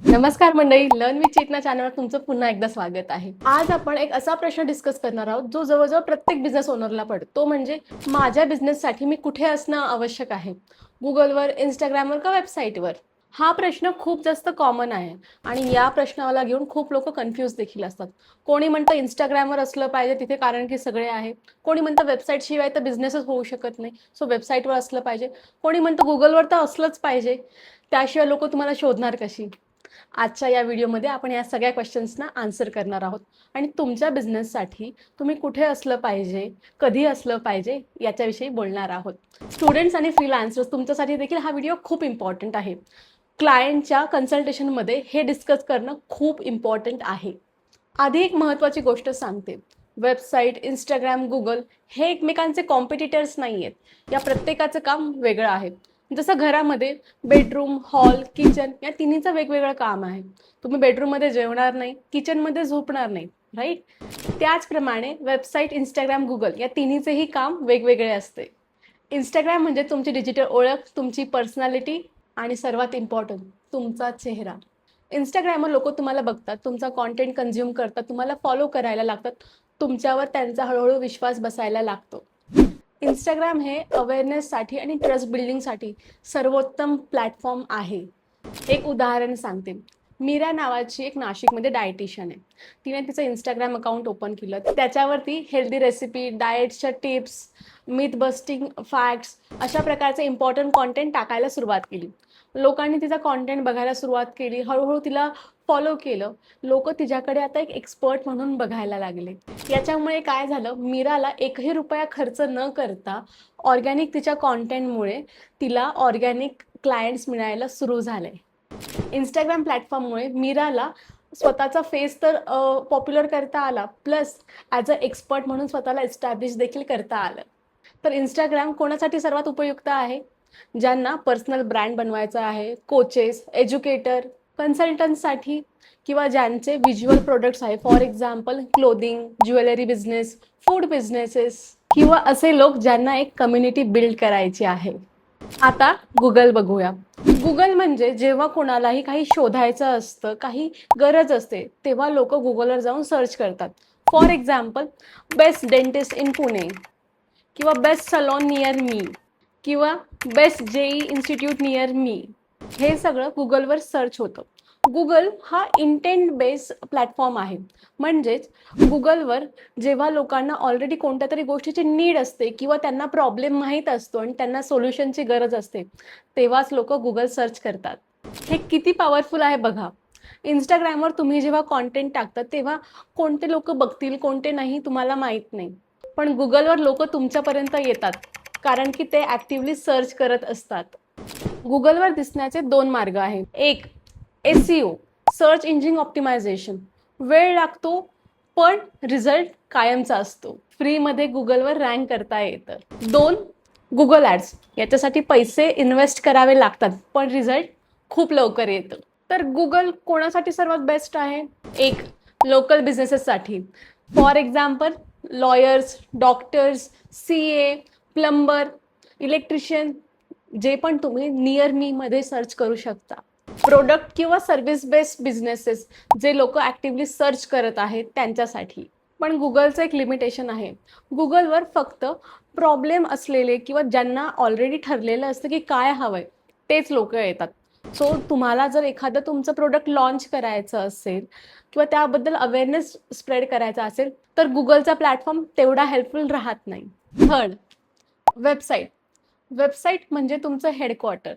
नमस्कार मंडळी, learn with चेतना चॅनलवर तुमचं पुन्हा एकदा स्वागत आहे. आज आपण एक असा प्रश्न डिस्कस करणार आहोत जो जवळजवळ प्रत्येक बिझनेस ओनरला पडतो. तो म्हणजे माझ्या बिझनेससाठी मी कुठे असणं आवश्यक आहे? गुगलवर, इंस्टाग्रामवर का वेबसाईटवर? हा प्रश्न खूप जास्त कॉमन आहे आणि या प्रश्नाला घेऊन खूप लोक कन्फ्यूज देखील असतात. कोणी म्हणतं इंस्टाग्रामवर असलं पाहिजे तिथे कारण की सगळे आहे. कोणी म्हणतं वेबसाईट शिवाय तर बिझनेसच होऊ शकत नाही, सो वेबसाईटवर असलं पाहिजे. कोणी म्हणतं गुगलवर तर असलंच पाहिजे, त्याशिवाय लोक तुम्हाला शोधणार कशी? आजच्या या व्हिडिओमध्ये आपण या सगळ्या क्वेश्चन्सना आन्सर करणार आहोत आणि तुमच्या बिझनेससाठी तुम्ही कुठे असलं पाहिजे, कधी असलं पाहिजे याच्याविषयी बोलणार आहोत. स्टुडंट्स आणि फ्रीलान्सर्स तुमच्यासाठी देखील हा व्हिडिओ खूप इम्पॉर्टंट आहे. क्लायंटच्या कन्सल्टेशनमध्ये हे डिस्कस करणं खूप इम्पॉर्टंट आहे. आधी एक महत्त्वाची गोष्ट सांगते. वेबसाईट, इंस्टाग्राम, गुगल हे एकमेकांचे कॉम्पिटिटर्स नाही आहेत. या प्रत्येकाचं काम वेगळं आहे. जसं घरामध्ये बेडरूम, हॉल, किचन या तिन्हीचं वेगवेगळं काम आहे. तुम्ही बेडरूममध्ये जेवणार नाही, किचनमध्ये झोपणार नाही, राईट? त्याचप्रमाणे वेबसाईट, इंस्टाग्राम, गुगल या तिन्हीचेही काम वेगवेगळे असते. इंस्टाग्राम म्हणजे तुमची डिजिटल ओळख, तुमची पर्सनॅलिटी आणि सर्वात इम्पॉर्टंट तुमचा चेहरा. इंस्टाग्रामवर लोक तुम्हाला बघतात, तुमचा कॉन्टेंट कन्झ्युम करतात, तुम्हाला फॉलो करायला लागतात, तुमच्यावर त्यांचा हळूहळू विश्वास बसायला लागतो. इंस्टाग्राम हे अवेअरनेससाठी आणि ट्रस्ट बिल्डिंगसाठी सर्वोत्तम प्लॅटफॉर्म आहे. एक उदाहरण सांगते. मीरा नावाची एक नाशिकमध्ये डायटिशियन आहे. तिने तिचं इंस्टाग्राम अकाउंट ओपन केलं. त्याच्यावरती हेल्दी रेसिपी, डाएटच्या टिप्स, मिथ बस्टिंग फॅक्ट्स अशा प्रकारचे इम्पॉर्टंट कॉन्टेंट टाकायला सुरुवात केली. लोकांनी तिचा कॉन्टेंट बघायला सुरुवात केली, हळूहळू तिला फॉलो केलं. लोक तिच्याकडे आता एक एक्सपर्ट म्हणून बघायला लागले. याच्यामुळे काय झालं, मीराला एकही रुपया खर्च न करता ऑर्गॅनिक तिच्या कॉन्टेंटमुळे तिला ऑर्गॅनिक क्लायंट्स मिळायला सुरू झाले. इंस्टाग्राम प्लॅटफॉर्ममुळे मीराला स्वतःचा फेस तर पॉप्युलर करता आला, प्लस ॲज अ एक्सपर्ट म्हणून स्वतःला एस्टॅब्लिश देखील करता आलं. तर इंस्टाग्राम कोणासाठी सर्वात उपयुक्त आहे? ज्यांना पर्सनल ब्रँड बनवायचा आहे, कोचेस, एज्युकेटर, कन्सल्टंटसाठी, किंवा ज्यांचे व्हिज्युअल प्रोडक्ट्स आहे, for example clothing, jewellery business, food businesses, किंवा असे लोक ज्यांना एक कम्युनिटी बिल्ड करायची आहे. आता गुगल बघूया. गुगल म्हणजे जेव्हा कोणालाही काही शोधायचं असतं, काही गरज असते, तेव्हा लोक गुगलवर जाऊन सर्च करतात. For example best dentist in Pune, किंवा बेस्ट सलॉन नियर मी, किंवा best JEE institute near me, हे सगळं गुगलवर सर्च होतं. गुगल हा इंटेंट बेस प्लॅटफॉर्म आहे. म्हणजेच गुगलवर जेव्हा लोकांना ऑलरेडी कोणत्या तरी गोष्टीची नीड असते किंवा त्यांना प्रॉब्लेम माहीत असतो आणि त्यांना सोल्युशनची गरज असते, तेव्हाच लोक गुगल सर्च करतात. हे किती पॉवरफुल आहे बघा. इंस्टाग्रामवर तुम्ही जेव्हा कॉन्टेंट टाकता तेव्हा कोणते लोक बघतील, कोणते नाही तुम्हाला माहीत नाही. पण गुगलवर लोक तुमच्यापर्यंत येतात कारण की ते ॲक्टिव्हली सर्च करत असतात. गुगलवर दिसण्याचे दोन मार्ग आहेत. एक, SEO, सर्च इंजिन ऑप्टिमायझेशन. वेळ लागतो पण रिझल्ट कायमचा असतो. फ्रीमध्ये गुगलवर रँक करता येतं. दोन, गुगल ॲड्स. याच्यासाठी पैसे इन्व्हेस्ट करावे लागतात पण रिझल्ट खूप लवकर येतं. तर गुगल कोणासाठी सर्वात बेस्ट आहे? एक, लोकल बिझनेसेससाठी. For example lawyers, doctors, CA, plumber, electrician, जे पण तुम्ही नियर मी मध्ये सर्च करू शकता. प्रोडक्ट किंवा सर्व्हिस बेस्ड बिझनेसेस, जे लोक ॲक्टिव्हली सर्च करत आहेत त्यांच्यासाठी. पण गुगलचं एक लिमिटेशन आहे. गुगलवर फक्त प्रॉब्लेम असलेले किंवा ज्यांना ऑलरेडी ठरलेलं असतं की काय हवंय तेच लोक येतात. सो तुम्हाला जर एखादं तुमचं प्रोडक्ट लॉन्च करायचं असेल किंवा त्याबद्दल अवेअरनेस स्प्रेड करायचा असेल तर गुगलचा प्लॅटफॉर्म तेवढा हेल्पफुल राहत नाही. Third, website. वेबसाईट म्हणजे तुमचं हेडक्वार्टर.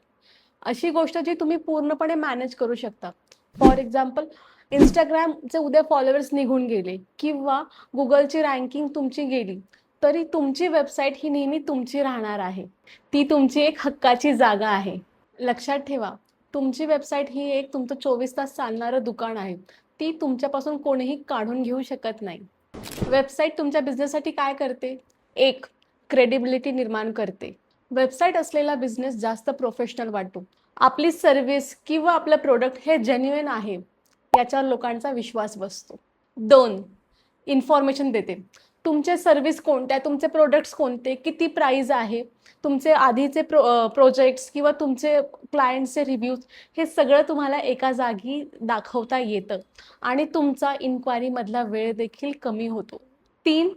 अशी गोष्ट जी तुम्ही पूर्णपणे मॅनेज करू शकता. फॉर एक्झाम्पल इंस्टाग्रामचे उद्या फॉलोअर्स निघून गेले किंवा गुगलची रँकिंग तुमची गेली तरी तुमची वेबसाईट ही नेहमी तुमची राहणार आहे. ती तुमची एक हक्काची जागा आहे. लक्षात ठेवा, तुमची वेबसाईट ही एक तुमचं 24 तास चालणारं दुकान आहे. ती तुमच्यापासून कोणीही काढून घेऊ शकत नाही. वेबसाईट तुमच्या बिझनेससाठी काय करते? एक, क्रेडिबिलिटी निर्माण करते. वेबसाईट असलेला बिझनेस जास्त प्रोफेशनल वाटतो. आपली सर्व्हिस किंवा आपलं प्रोडक्ट हे जेन्युइन आहे याच्यावर लोकांचा विश्वास बसतो. दोन, इन्फॉर्मेशन देते. तुमचे सर्व्हिस कोणत्या, तुमचे प्रोडक्ट्स कोणते, किती प्राइस आहे, तुमचे आधीचे प्रोजेक्ट्स किंवा तुमचे क्लायंटचे रिव्ह्यूज, हे सगळं तुम्हाला एका जागी दाखवता येतं आणि तुमचा इन्क्वायरीमधला वेळ देखील कमी होतो. 3.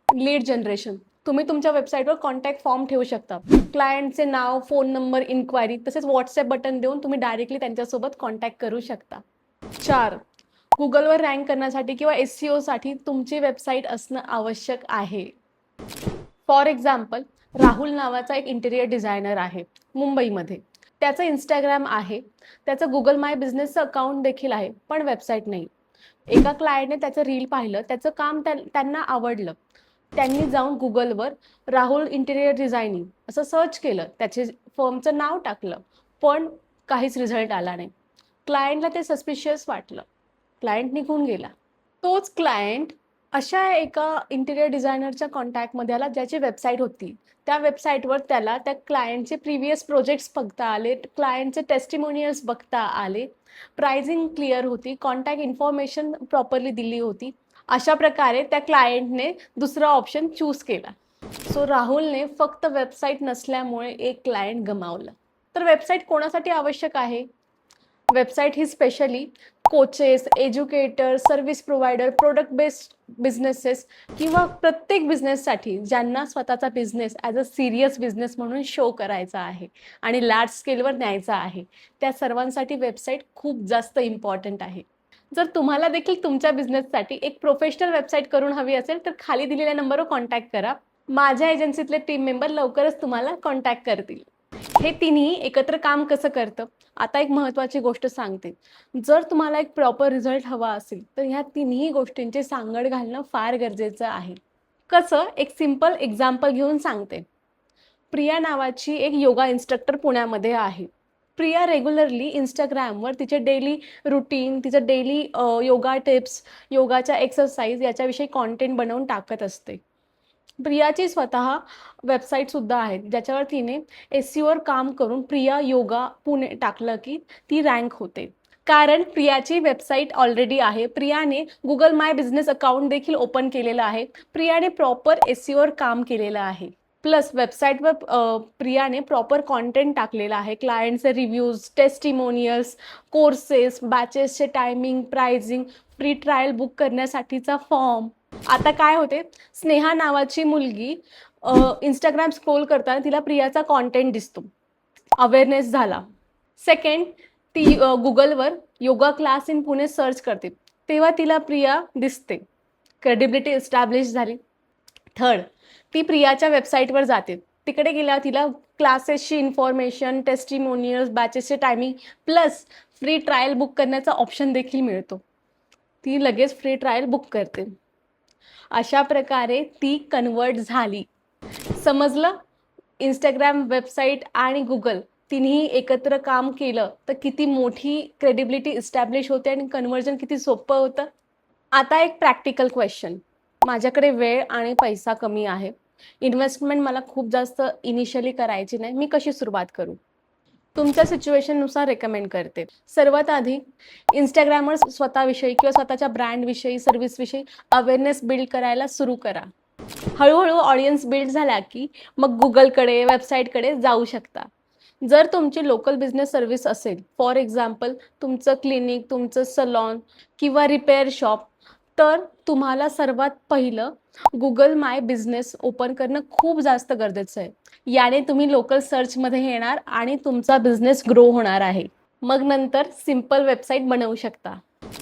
Lead generation. तुम्ही तुमच्या वेबसाईटवर कॉन्टॅक्ट फॉर्म ठेवू शकता. क्लायंटचे नाव, फोन नंबर, इन्क्वायरी तसेच व्हॉट्सॲप बटन देऊन तुम्ही डायरेक्टली त्यांच्यासोबत कॉन्टॅक्ट करू शकता. 4. गुगलवर रँक करण्यासाठी किंवा SEOसाठी तुमची वेबसाईट असणं आवश्यक आहे. फॉर एक्झाम्पल, राहुल नावाचा एक इंटेरियर डिझायनर आहे मुंबईमध्ये. त्याचं इंस्टाग्राम आहे, त्याचं गुगल माय बिझनेसचं अकाउंट देखील आहे, पण वेबसाईट नाही. एका क्लायंटने त्याचं रील पाहिलं, त्याचं काम त्यांना आवडलं. त्यांनी जाऊन गुगलवर राहुल इंटेरियर डिझायनिंग असं सर्च केलं, त्याचे फर्मचं नाव टाकलं, पण काहीच रिझल्ट आला नाही. क्लायंटला ते सस्पिशियस वाटलं, क्लायंट निघून गेला. तोच क्लायंट अशा एका इंटेरियर डिझायनरच्या कॉन्टॅक्टमध्ये आला ज्याची वेबसाईट होती. त्या वेबसाईटवर त्याला त्या क्लायंटचे प्रिव्हियस प्रोजेक्ट्स बघता आले, क्लायंटचे टेस्टिमोनियल्स बघता आले, प्राइसिंग क्लिअर होती, कॉन्टॅक्ट इन्फॉर्मेशन प्रॉपरली दिली होती. अशा प्रकारे त्या क्लायंटने दुसरा ऑप्शन चूज केला. सो राहुलने फक्त वेबसाईट नसल्यामुळे एक क्लायंट गमावलं. तर वेबसाईट कोणासाठी आवश्यक आहे? वेबसाईट ही specially coaches, educator, service provider, product based businesses किंवा प्रत्येक बिझनेससाठी ज्यांना स्वतःचा business as a serious business म्हणून शो करायचा आहे आणि लार्ज स्केलवर न्यायचा आहे, त्या सर्वांसाठी वेबसाईट खूप जास्त इम्पॉर्टंट आहे. जर तुम्हाला देखील तुमच्या बिझनेससाठी एक प्रोफेशनल वेबसाईट करून हवी असेल तर खाली दिलेल्या नंबरवर कॉन्टॅक्ट करा. माझ्या एजन्सीतले टीम मेंबर लवकरच तुम्हाला कॉन्टॅक्ट करतील. हे तिन्ही एकत्र काम कसं करतं? आता एक महत्त्वाची गोष्ट सांगते. जर तुम्हाला एक प्रॉपर रिझल्ट हवा असेल तर ह्या तिन्ही गोष्टींची सांगड घालणं फार गरजेचं आहे. कसं? एक सिंपल एक्झाम्पल घेऊन सांगते. प्रिया नावाची एक योगा इन्स्ट्रक्टर पुण्यामध्ये आहे. प्रिया रेग्युलरली इंस्टाग्रामवर तिचे डेली रुटीन, तिचं डेली योगा टिप्स, योगाच्या एक्सरसाइज याच्याविषयी कॉन्टेंट बनवून टाकत असते. प्रियाची स्वतः वेबसाईटसुद्धा आहे ज्याच्यावर तिने SEOवर काम करून प्रिया योगा पुणे टाकलं की ती रँक होते. कारण प्रियाची वेबसाईट ऑलरेडी आहे. प्रियाने गुगल माय बिझनेस अकाउंट देखील ओपन केलेलं आहे. प्रियाने प्रॉपर SEOवर काम केलेलं आहे. प्लस वेबसाईटवर प्रियाने प्रॉपर कॉन्टेंट टाकलेलं आहे. क्लायंटचे रिव्ह्यूज, टेस्टिमोनियल्स, कोर्सेस, बॅचेसचे timing, pricing, free trial book करण्यासाठीचा फॉर्म. आता काय होते, स्नेहा नावाची मुलगी इंस्टाग्राम स्क्रोल करताना तिला प्रियाचा कॉन्टेंट दिसतो. अवेअरनेस झाला. सेकंड, ती गुगलवर yoga class in Pune search करते, तेव्हा तिला प्रिया दिसते. क्रेडिबिलिटी इस्टॅब्लिश झाली. थर्ड, ती प्रियाच्या वेबसाईटवर जाते. तिकडे गेल्यावर तिला क्लासेसची इन्फॉर्मेशन, टेस्टिमोनियल्स, बॅचेसचे timing plus free trial book करण्याचा ऑप्शन देखील मिळतो. ती लगेच फ्री ट्रायल बुक करते. अशा प्रकारे ती कन्वर्ट झाली. समजलं? इंस्टाग्राम, वेबसाईट आणि गुगल तिन्ही एकत्र काम केलं तर किती मोठी क्रेडिबिलिटी इस्टॅब्लिश होते आणि कन्व्हर्जन किती सोपं होतं. आता एक प्रॅक्टिकल क्वेश्चन. माझ्याकडे वेळ आणि पैसा कमी आहे. इन्व्हेस्टमेंट मला खूप जास्त इनिशियली करायची नाही. मी कशी सुरुवात करू? तुमच्या सिच्युएशननुसार रेकमेंड करते. सर्वात आधी इंस्टाग्रामवर स्वतःविषयी किंवा स्वतःच्या ब्रँडविषयी, सर्व्हिसविषयी अवेअरनेस बिल्ड करायला सुरू करा. हळूहळू ऑडियन्स बिल्ड झाला की मग गुगलकडे, वेबसाईटकडे जाऊ शकता. जर तुमची लोकल बिझनेस सर्व्हिस असेल, फॉर एक्झाम्पल तुमचं क्लिनिक, तुमचं सलॉन किंवा रिपेअर शॉप, तर तुम्हाला सर्वात पहिलं गुगल माय बिझनेस ओपन करणं खूप जास्त गरजेचं आहे. याने तुम्ही लोकल सर्चमध्ये येणार आणि तुमचा बिझनेस ग्रो होणार आहे. मग नंतर सिंपल वेबसाईट बनवू शकता.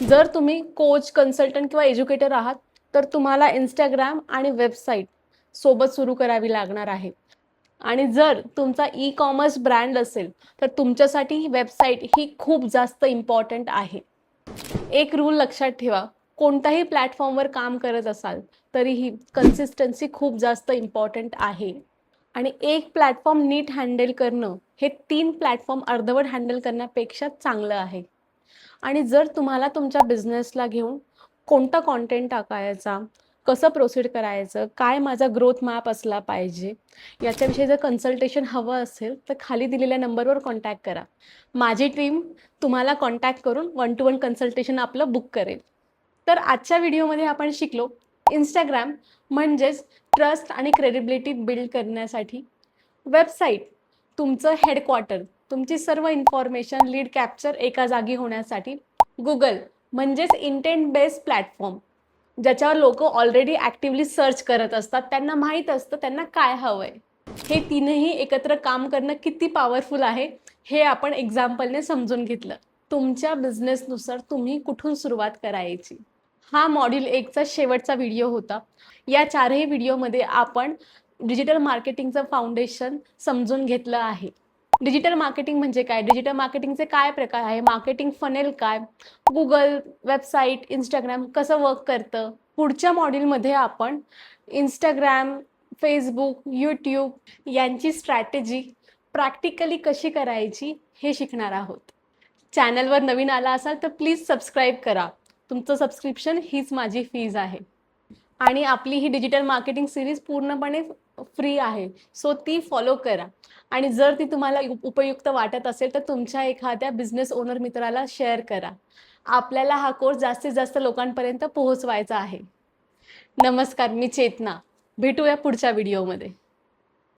जर तुम्ही कोच, कन्सल्टंट किंवा एज्युकेटर आहात तर तुम्हाला इंस्टाग्राम आणि वेबसाईट सोबत सुरू करावी लागणार आहे. आणि जर तुमचा ई-कॉमर्स ब्रँड असेल तर तुमच्यासाठी वेबसाईट ही खूप जास्त इम्पॉर्टंट आहे. एक रूल लक्षात ठेवा, कोणत्याही प्लॅटफॉर्मवर काम करत असाल तरीही कन्सिस्टन्सी खूप जास्त इम्पॉर्टंट आहे. आणि एक प्लॅटफॉर्म नीट हँडल करणं हे 3 प्लॅटफॉर्म अर्धवट हँडल करण्यापेक्षा चांगलं आहे. आणि जर तुम्हाला तुमच्या बिझनेसला घेऊन कोणता कॉन्टेंट टाकायचा, कसं प्रोसीड करायचं, काय माझा ग्रोथ मॅप असला पाहिजे, याच्याविषयी जर कन्सल्टेशन हवं असेल तर खाली दिलेल्या नंबरवर कॉन्टॅक्ट करा. माझी टीम तुम्हाला कॉन्टॅक्ट करून 1-to-1 कन्सल्टेशन आपलं बुक करेल. तर आजच्या व्हिडिओमध्ये आपण शिकलो इंस्टाग्राम म्हणजेच ट्रस्ट आणि क्रेडिबिलिटी बिल्ड करण्यासाठी. वेबसाईट तुमचं हेडक्वार्टर, तुमची सर्व इन्फॉर्मेशन लीड कॅप्चर एका जागी होण्यासाठी. गुगल म्हणजेच इंटेंट बेस्ड प्लॅटफॉर्म, ज्याच्यावर लोक ऑलरेडी ॲक्टिव्हली सर्च करत असतात, त्यांना माहीत असतं त्यांना काय हवं आहे. हे तीनही एकत्र काम करणं किती पॉवरफुल आहे हे आपण एक्झाम्पलने समजून घेतलं. तुमच्या बिझनेसनुसार तुम्ही कुठून सुरुवात करायची. हा मॉड्यूल 1चा शेवटचा व्हिडिओ होता. या 4ही व्हिडिओमध्ये आपण डिजिटल मार्केटिंगचं फाउंडेशन समजून घेतलं आहे. डिजिटल मार्केटिंग म्हणजे काय, डिजिटल मार्केटिंगचे काय प्रकार आहे, मार्केटिंग फनेल काय, गुगल, वेबसाईट, इंस्टाग्राम कसं वर्क करतं. पुढच्या मॉड्यूलमध्ये आपण इंस्टाग्राम, फेसबुक, यूट्यूब यांची स्ट्रॅटेजी प्रॅक्टिकली कशी करायची हे शिकणार आहोत. चॅनलवर नवीन आला असाल तर प्लीज सबस्क्राईब करा. तुमचं सबस्क्रिप्शन हीच माझी फीज आहे. आणि आपली ही डिजिटल मार्केटिंग सिरीज पूर्णपणे फ्री आहे, सो ती फॉलो करा. आणि जर ती तुम्हाला उपयुक्त वाटत असेल तर तुमच्या एखाद्या बिझनेस ओनर मित्राला शेअर करा. आपल्याला हा कोर्स जास्तीत जास्त लोकांपर्यंत पोहोचवायचा आहे. नमस्कार, मी चेतना. भेटूया पुढच्या व्हिडिओमध्ये.